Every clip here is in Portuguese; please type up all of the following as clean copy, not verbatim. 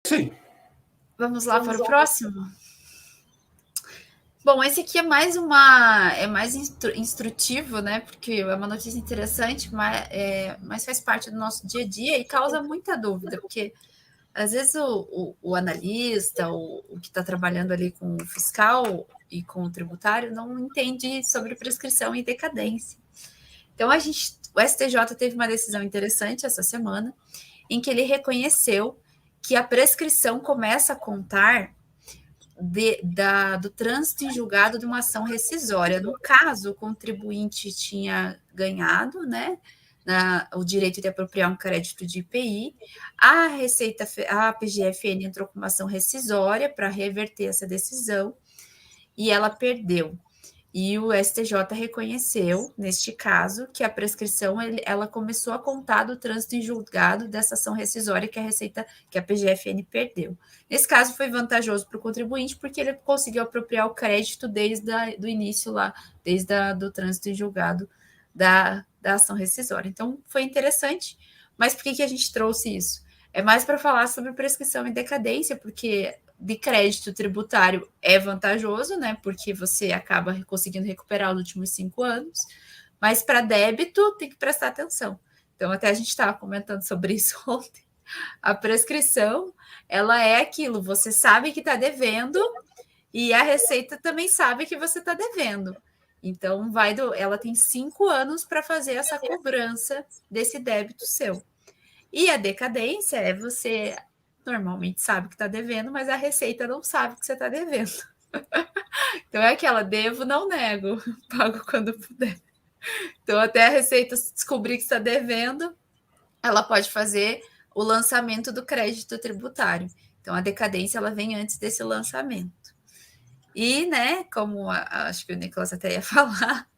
Sim. Vamos lá para o próximo? Bom, esse aqui é mais instrutivo, né? Porque é uma notícia interessante, mas faz parte do nosso dia a dia e causa muita dúvida, porque às vezes o analista, o que está trabalhando ali com o fiscal e com o tributário, não entende sobre prescrição e decadência. Então, o STJ teve uma decisão interessante essa semana, em que ele reconheceu que a prescrição começa a contar do trânsito em julgado de uma ação rescisória. No caso, o contribuinte tinha ganhado, né, o direito de apropriar um crédito de IPI, a PGFN entrou com uma ação rescisória para reverter essa decisão e ela perdeu. E o STJ reconheceu, neste caso, que a prescrição ela começou a contar do trânsito em julgado dessa ação rescisória que a PGFN perdeu. Nesse caso, foi vantajoso para o contribuinte, porque ele conseguiu apropriar o crédito desde o início lá, do trânsito em julgado da ação rescisória. Então, foi interessante. Mas por que a gente trouxe isso? É mais para falar sobre prescrição e decadência, porque de crédito tributário é vantajoso, né? Porque você acaba conseguindo recuperar os últimos 5 anos, mas para débito tem que prestar atenção. Então, até a gente estava comentando sobre isso ontem. A prescrição, ela é aquilo, você sabe que está devendo e a Receita também sabe que você está devendo. Então, ela tem 5 anos para fazer essa cobrança desse débito seu. E a decadência é você normalmente sabe que está devendo, mas a Receita não sabe que você está devendo. Então é aquela, devo, não nego, pago quando puder. Então até a Receita descobrir que está devendo, ela pode fazer o lançamento do crédito tributário. Então a decadência ela vem antes desse lançamento. E, né, como acho que o Nicolas até ia falar,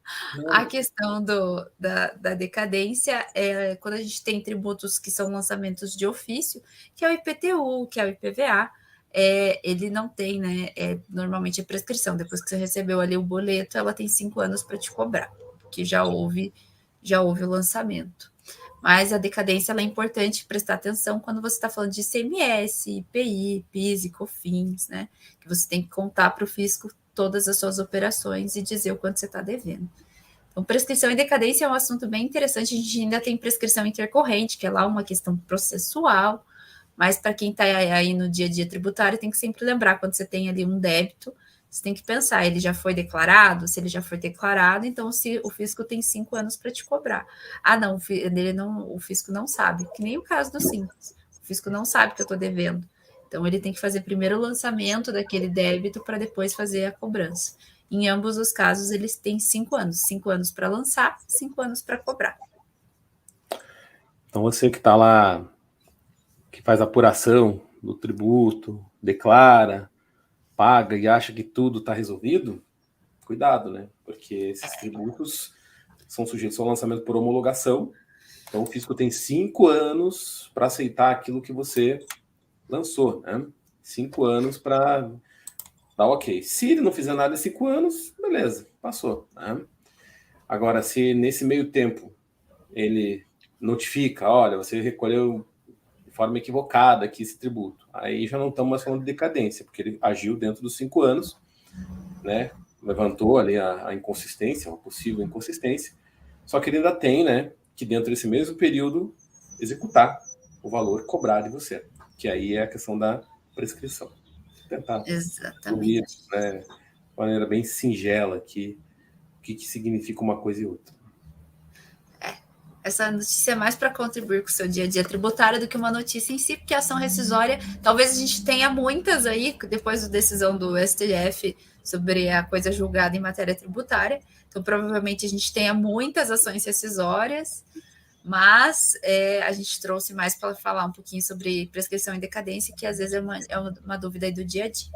a questão da decadência é quando a gente tem tributos que são lançamentos de ofício, que é o IPTU, que é o IPVA, ele não tem, né? Normalmente é prescrição. Depois que você recebeu ali o boleto, ela tem 5 anos para te cobrar, que já houve o lançamento. Mas a decadência ela é importante prestar atenção quando você está falando de ICMS, IPI, PIS e COFINS, né? Que você tem que contar para o fisco todas as suas operações e dizer o quanto você está devendo. Então, prescrição e decadência é um assunto bem interessante. A gente ainda tem prescrição intercorrente, que é lá uma questão processual, mas para quem está aí no dia a dia tributário, tem que sempre lembrar, quando você tem ali um débito, você tem que pensar, ele já foi declarado? Se ele já foi declarado, então se o fisco tem 5 anos para te cobrar. Ah, não, o fisco não sabe, que nem o caso do Simples. O fisco não sabe que eu estou devendo. Então, ele tem que fazer primeiro o lançamento daquele débito para depois fazer a cobrança. Em ambos os casos, eles têm 5 anos. 5 anos para lançar, 5 anos para cobrar. Então, você que está lá, que faz apuração do tributo, declara, paga e acha que tudo está resolvido, cuidado, né? Porque esses tributos são sujeitos ao lançamento por homologação. Então, o fisco tem 5 anos para aceitar aquilo que você lançou, né? 5 anos para dar ok. Se ele não fizer nada em 5 anos, beleza, passou, né? Agora, se nesse meio tempo ele notifica, olha, você recolheu de forma equivocada aqui esse tributo, aí já não estamos mais falando de decadência, porque ele agiu dentro dos 5 anos, né? Levantou ali a inconsistência, uma possível inconsistência, só que ele ainda tem, né, que dentro desse mesmo período executar o valor cobrado de você, que aí é a questão da prescrição. Vou tentar resumir, né, de maneira bem singela aqui o que significa uma coisa e outra. Essa notícia é mais para contribuir com o seu dia a dia tributário do que uma notícia em si, porque a ação rescisória, talvez a gente tenha muitas aí, depois da decisão do STF sobre a coisa julgada em matéria tributária. Então, provavelmente a gente tenha muitas ações rescisórias, mas a gente trouxe mais para falar um pouquinho sobre prescrição e decadência, que às vezes é uma dúvida aí do dia a dia.